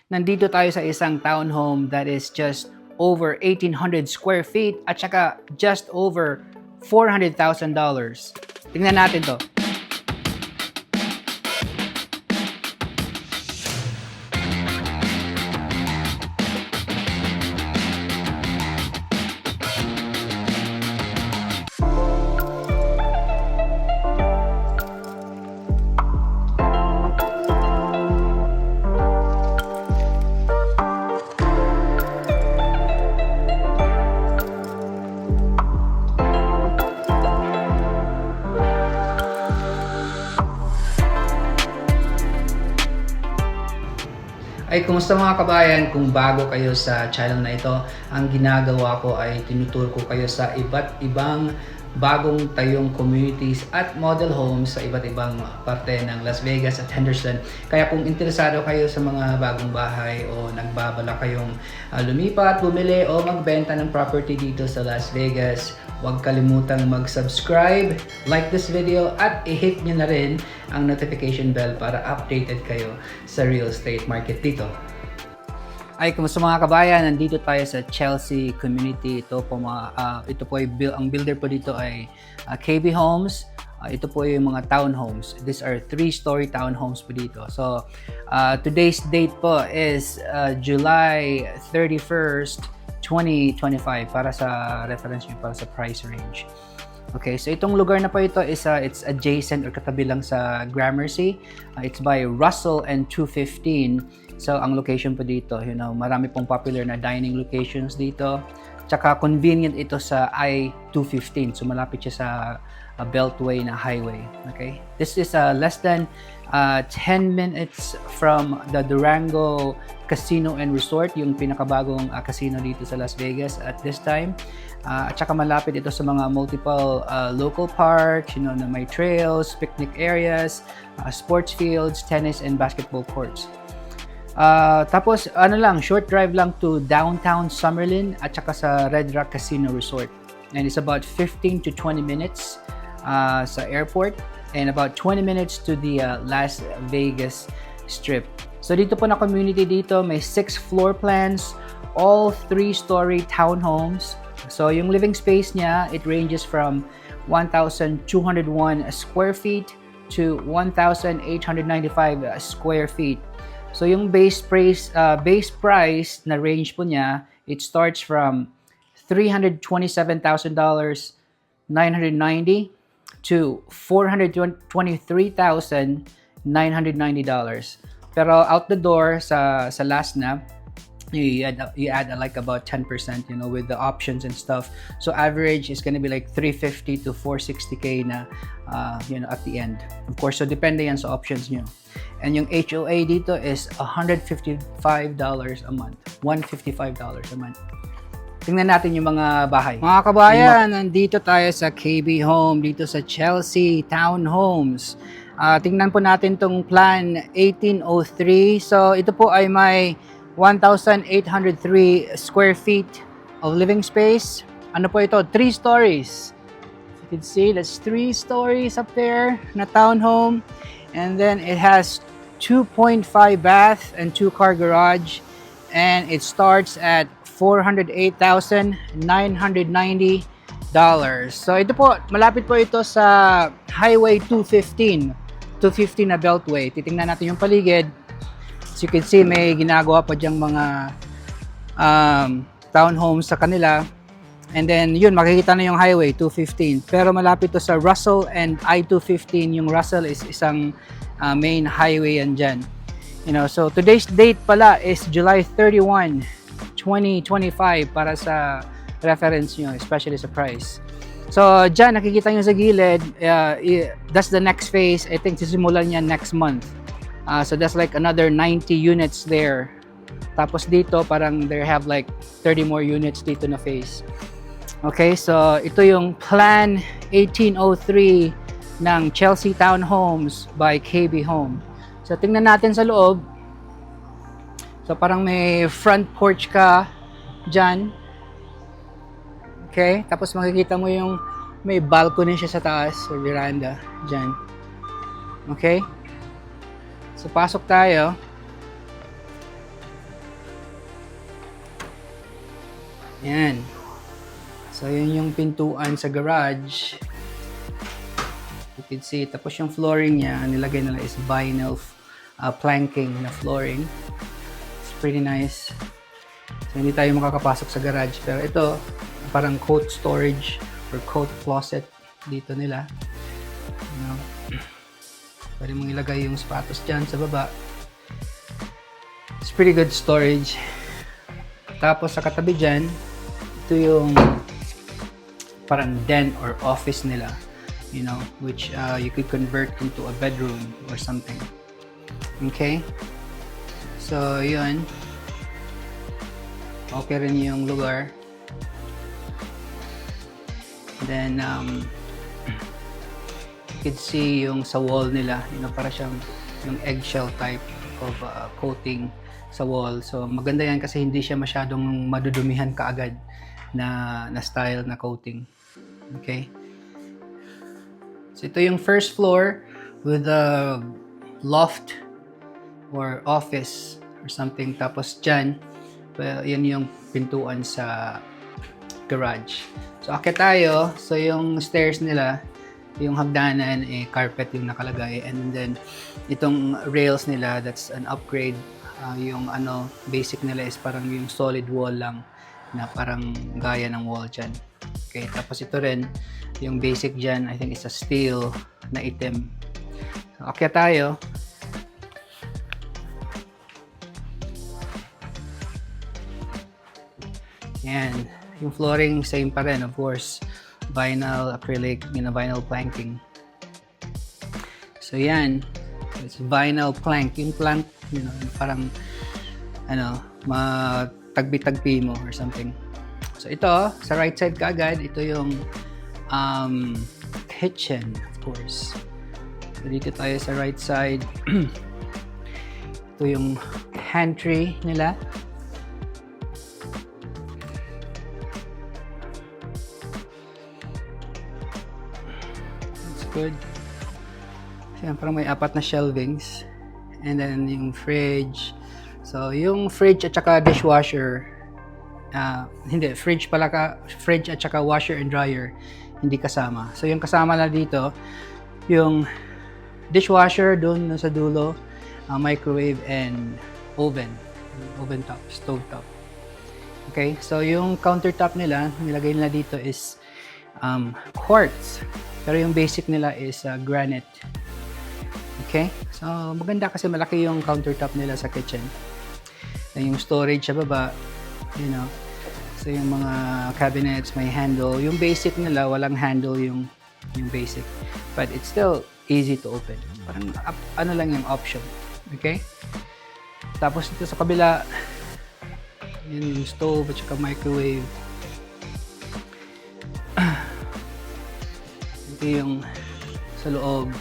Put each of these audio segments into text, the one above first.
Nandito tayo sa isang townhome that is just over 1,800 square feet at saka just over $400,000. Tingnan natin to. Ay, kumusta mga kabayan? Kung bago kayo sa channel na ito, ang ginagawa ko ay tinuturo ko kayo sa iba't ibang bagong tayong communities at model homes sa iba't ibang parte ng Las Vegas at Henderson. Kaya kung interesado kayo sa mga bagong bahay o nagbabala kayong lumipat, bumili o magbenta ng property dito sa Las Vegas, huwag kalimutang mag-subscribe, like this video at i-hit nyo na rin ang notification bell para updated kayo sa real estate market dito. Ay, kumusta mga kabayan? Nandito tayo sa Chelsea Community. Ito po ang builder po dito ay KB Homes. Ito po yung mga townhomes. These are 3-story townhomes po dito. So, today's date po is July 31st, 2025 para sa reference nyo, para sa price range. Okay, so itong lugar na po ito is it's adjacent or katabi lang sa Gramercy. It's by Russell and 215. So ang location po dito, marami pong popular na dining locations dito. Tsaka convenient ito sa I-215. So malapit siya sa beltway na highway. Okay? This is less than 10 minutes from the Durango Casino and Resort, yung pinakabagong casino dito sa Las Vegas at this time. At saka malapit ito sa mga multiple local parks, na may trails, picnic areas, sports fields, tennis and basketball courts. Tapos short drive lang to downtown Summerlin at saka sa Red Rock Casino Resort. And it's about 15 to 20 minutes sa airport and about 20 minutes to the Las Vegas Strip. So dito po na community dito, may 6 floor plans, all 3-story townhomes. So yung living space niya, it ranges from 1,201 square feet to 1,895 square feet. So yung base price na range po niya, it starts from $327,990 to $423,990. Pero out the door sa last na, you add like about 10%, with the options and stuff. So average is gonna be like $350 to $460K na, at the end. Of course, so depende yan sa options nyo. And yung HOA dito is $155 a month. $155 a month. Tingnan natin yung mga bahay. Mga kabayan, nandito tayo sa KB Home, dito sa Chelsea Townhomes. Tingnan po natin tong plan 1803. So ito po ay may 1,803 square feet of living space. Ano po ito? 3 stories. You can see that's 3 stories up there na townhome. And then it has 2.5 bath and 2-car garage. And it starts at $408,990. So ito po, malapit po ito sa Highway 215. 215 na beltway. Titingnan natin yung paligid. As you can see, may ginagawa pa dyang mga townhomes sa kanila. And then yun, makikita na yung Highway 215. Pero malapit to sa Russell and I-215. Yung Russell is isang main highway yan dyan. So today's date pala is July 31, 2025 para sa reference nyo, especially sa price. So dyan, nakikita nyo sa gilid, that's the next phase. I think sisimulan niya next month. So that's like another 90 units there. Tapos dito, parang they have like 30 more units dito na phase. Okay, so ito yung Plan 1803 ng Chelsea Townhomes by KB Home. So tingnan natin sa loob. So parang may front porch ka dyan. Okay, tapos makikita mo yung may balcony siya sa taas, or veranda dyan. Okay, so pasok tayo. Yan. So, yun yung pintuan sa garage. You can see. Tapos yung flooring niya, nilagay nila is vinyl planking na flooring. It's pretty nice. So, hindi tayo makakapasok sa garage. Pero ito, parang coat storage or coat closet dito nila. You know, pwede mong ilagay yung sapatos dyan sa baba. It's pretty good storage. Tapos sa katabi dyan, ito yung parang den or office nila, you know, which you could convert into a bedroom or something. Okay? So, yun. Okay rin yung lugar. Then, you could see yung sa wall nila, you know, para siyang yung eggshell type of coating sa wall. So, maganda yan kasi hindi siya masyadong madudumihan kaagad na style na coating. Okay? So, ito yung first floor with a loft or office or something. Tapos dyan, yan yung pintuan sa garage. So, akit tayo. So, yung stairs nila, yung hagdanan, carpet yung nakalagay. And then, itong rails nila, that's an upgrade. Yung basic nila is parang yung solid wall lang na parang gaya ng wall dyan. Okay, tapos ito rin, yung basic dyan, I think it's a steel na itim. So, akya tayo. Yan. Yung flooring, same pa rin, of course. Vinyl, acrylic, vinyl planking. So, yan. It's vinyl plank. Yung plank, parang, matagbi-tagbi mo or something. So, ito, sa right side kaagad, ito yung kitchen, of course. So, dito tayo sa right side. Ito yung pantry nila. That's good. So, parang may 4 na shelvings. And then, yung fridge. So, yung fridge at saka dishwasher, fridge at saka washer and dryer, hindi kasama. So, yung kasama na dito, yung dishwasher doon sa dulo, microwave and oven top, stove top. Okay, so yung countertop nila, nilagay nila dito is quartz. Pero yung basic nila is granite. Okay, so maganda kasi malaki yung countertop nila sa kitchen. And yung storage sa baba, so yung mga cabinets may handle. Yung basic nila, walang handle yung basic. But it's still easy to open. Parang lang yung option. Okay? Tapos dito sa kabila, yun yung stove at saka microwave. Ito yung sa loob.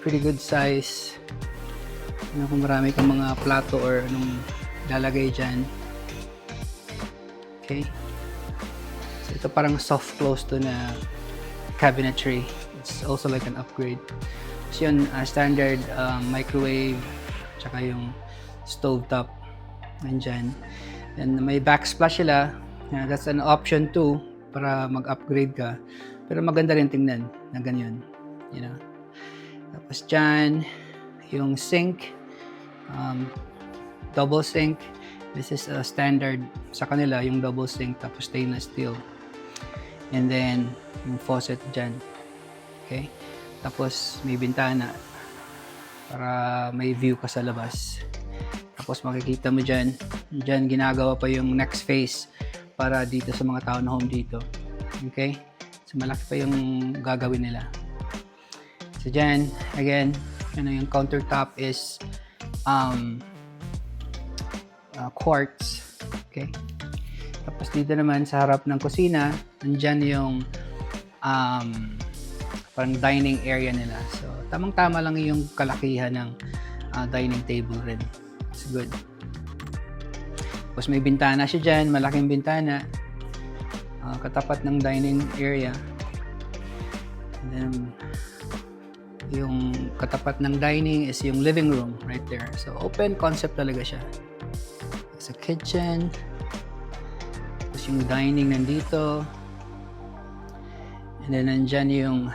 Pretty good size. Kung marami kang mga plato or anong lalagay dyan. Okay. So ito parang soft close to na cabinetry. It's also like an upgrade. So yun, standard microwave tsaka yung stove top nandyan. And may backsplash sila. That's an option too para mag-upgrade ka. Pero maganda rin tingnan na ganyan. Tapos dyan, yung sink, double sink. This is a standard sa kanila, yung double sink, tapos stainless steel. And then, yung faucet dyan. Okay? Tapos, may bintana para may view ka sa labas. Tapos, makikita mo dyan, ginagawa pa yung next phase para dito sa mga townhome dito. Okay? So, malaki pa yung gagawin nila. So, dyan, again, yung countertop is quartz. Okay? Tapos dito naman sa harap ng kusina, nandyan yung parang dining area nila. So, tamang-tama lang yung kalakihan ng dining table rin. It's good. Tapos may bintana siya dyan, malaking bintana. Katapat ng dining area. And then, yung katapat ng dining is yung living room right there. So, open concept talaga siya. Sa kitchen. Tapos Tapos yung dining nandito. And then nandyan yung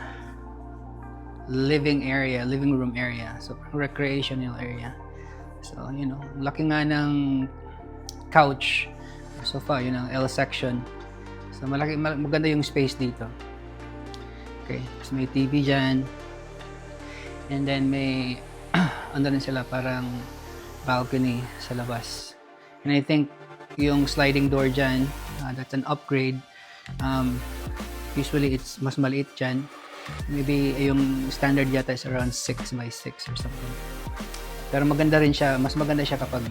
living room area. So recreational area. So, laki nga ng couch. Sofa, yun ang L section. So maganda yung space dito. Okay, so may TV dyan. And then may ano rin sila, parang balcony sa labas. And I think yung sliding door dyan, that's an upgrade. Usually it's mas maliit dyan. Maybe yung standard yata is around 6 by 6 or something. Pero maganda rin siya, mas maganda siya kapag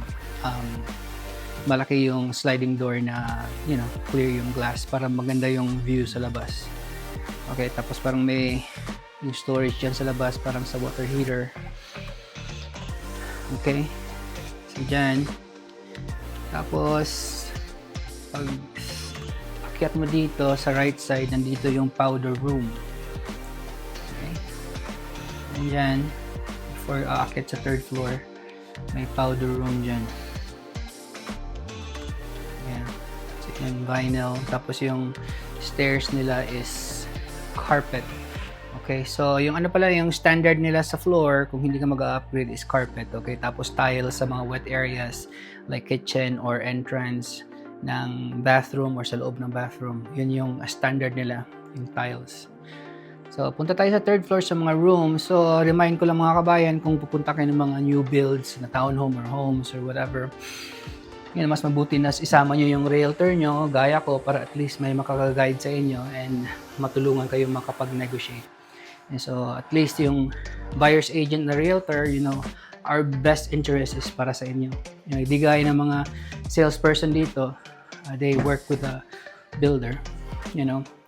malaki yung sliding door na, clear yung glass para maganda yung view sa labas. Okay, tapos parang may yung storage dyan sa labas, parang sa water heater. Okay, so dyan. Tapos pag akyat mo dito sa right side, nandito yung powder room. Okay, and dyan, before aakyat sa 3rd floor, may powder room dyan. Ayan, so yung vinyl. Tapos yung stairs nila is carpet. Okay, so yung yung standard nila sa floor, kung hindi ka mag-upgrade, is carpet. Okay, tapos tile sa mga wet areas like kitchen or entrance ng bathroom or sa loob ng bathroom. Yun yung standard nila, yung tiles. So punta tayo sa 3rd floor sa mga rooms. So remind ko lang mga kabayan, kung pupunta kayo ng mga new builds na townhome or homes or whatever, mas mabuti na isama nyo yung realtor nyo, gaya ko, para at least may makaka-guide sa inyo and matulungan kayo makapag-negotiate. And so, at least yung buyer's agent na realtor, our best interest is para sa inyo. Di gaya ng mga salesperson dito, they work with a builder,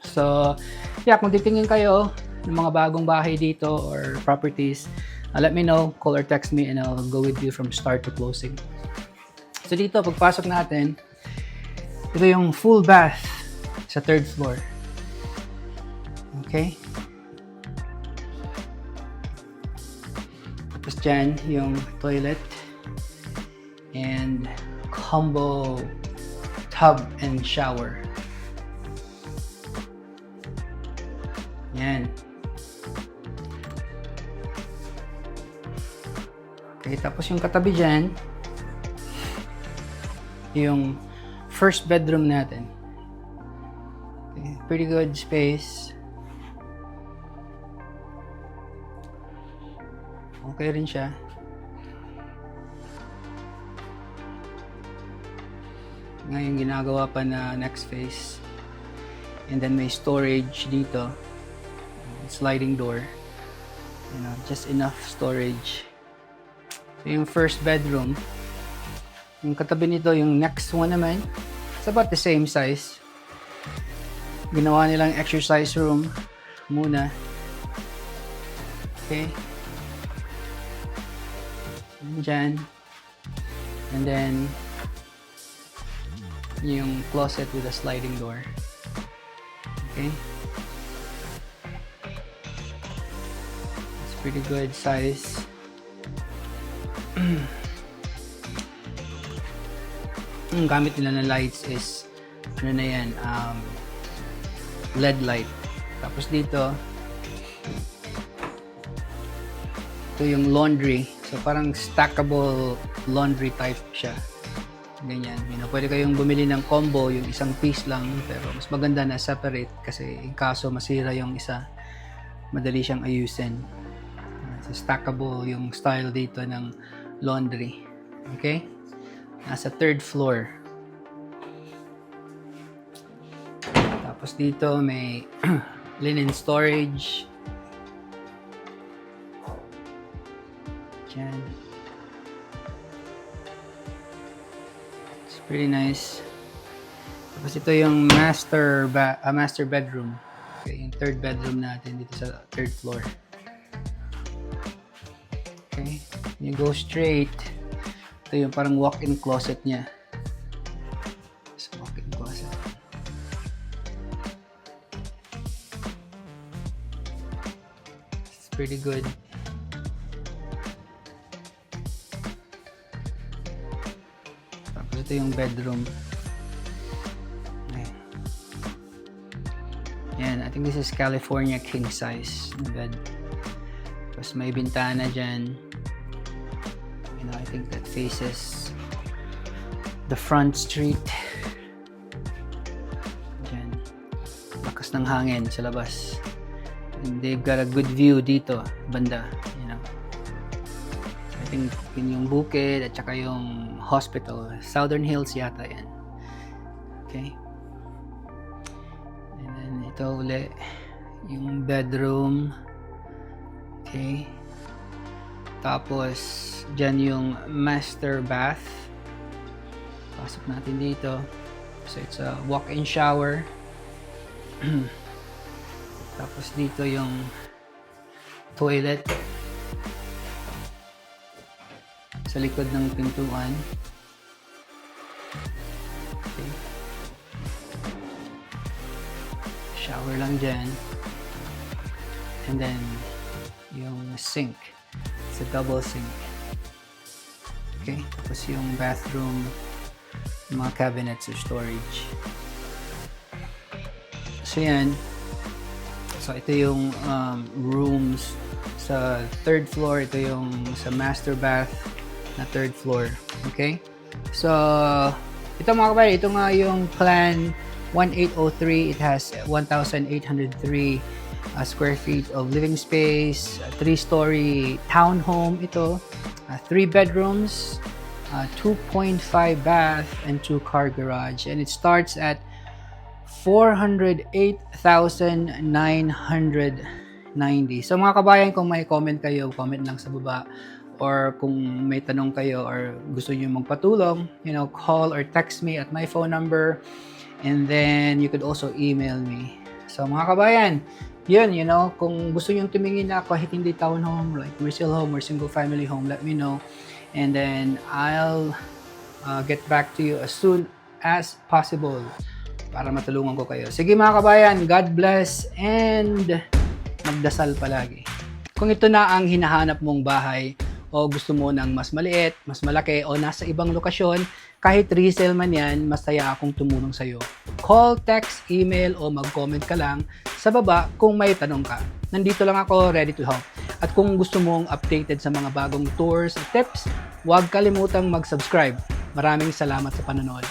So, kung titingin kayo ng mga bagong bahay dito or properties, let me know, call or text me, and I'll go with you from start to closing. So dito, pagpasok natin, ito yung full bath sa 3rd floor. Okay? Tapos dyan, yung toilet and combo tub and shower. Yan. Okay, tapos yung katabi dyan, yung first bedroom natin. Okay, pretty good space. Okay rin siya. Ngayon ginagawa pa na next phase. And then may storage dito. Sliding door. Just enough storage. So yung first bedroom, yung katabi nito, yung next one naman, it's about the same size. Ginawa nilang exercise room muna. Okay. Dyan. And then, yung closet with a sliding door. Okay. It's pretty good size. Ang gamit nila na lights is LED light. Tapos dito, ito yung laundry. So parang stackable laundry type siya. Ganyan. Pwede kayong bumili ng combo, yung isang piece lang, pero mas maganda na separate kasi in kaso masira yung isa, madali siyang ayusin. So stackable yung style dito ng laundry. Okay? Nasa 3rd floor. Tapos dito may linen storage. Diyan. It's pretty nice. Tapos ito yung master bedroom. Okay, yung 3rd bedroom natin dito sa 3rd floor. Okay, you go straight. Ito yung parang walk-in closet niya. So, walk-in closet. It's pretty good. Tapos ito yung bedroom. Ayan. think this is California king size na bed. Tapos may bintana dyan. I think that faces the front street. Dyan. Lakas ng hangin sa labas. And they've got a good view dito, banda. So I think yun yung bukid at saka yung hospital. Southern Hills yata yan. Okay. And then ito uli yung bedroom. Okay. Tapos dyan yung master bath. Pasok natin dito. So it's a walk-in shower. Tapos dito yung toilet. Sa likod ng pintuan. Okay. Shower lang dyan. And then yung sink. It's a double sink. Okay, tapos yung bathroom, yung mga cabinets or storage. So yan. So ito yung rooms sa third floor. Ito yung sa master bath na third floor. Okay? So ito mga kapatid, ito nga yung plan 1803. It has 1,803 square feet of living space, 3-story townhome ito, 3 bedrooms, 2.5 bath, and 2-car garage. And it starts at 408,990. So mga kabayan, kung may comment kayo, comment lang sa baba. Or kung may tanong kayo or gusto niyo magpatulong, call or text me at my phone number. And then you could also email me. So mga kabayan, yun, kung gusto nyo tumingin na kahit hindi townhome, like resale home or single family home, let me know. And then I'll get back to you as soon as possible para matulungan ko kayo. Sige mga kabayan, God bless and magdasal palagi. Kung ito na ang hinahanap mong bahay o gusto mo ng mas maliit, mas malaki o nasa ibang lokasyon, kahit resale man yan, masaya akong tumulong sa'yo. Call, text, email o mag-comment ka lang sa baba kung may tanong ka. Nandito lang ako, ready to help. At kung gusto mong updated sa mga bagong tours at tips, huwag kalimutang mag-subscribe. Maraming salamat sa panonood.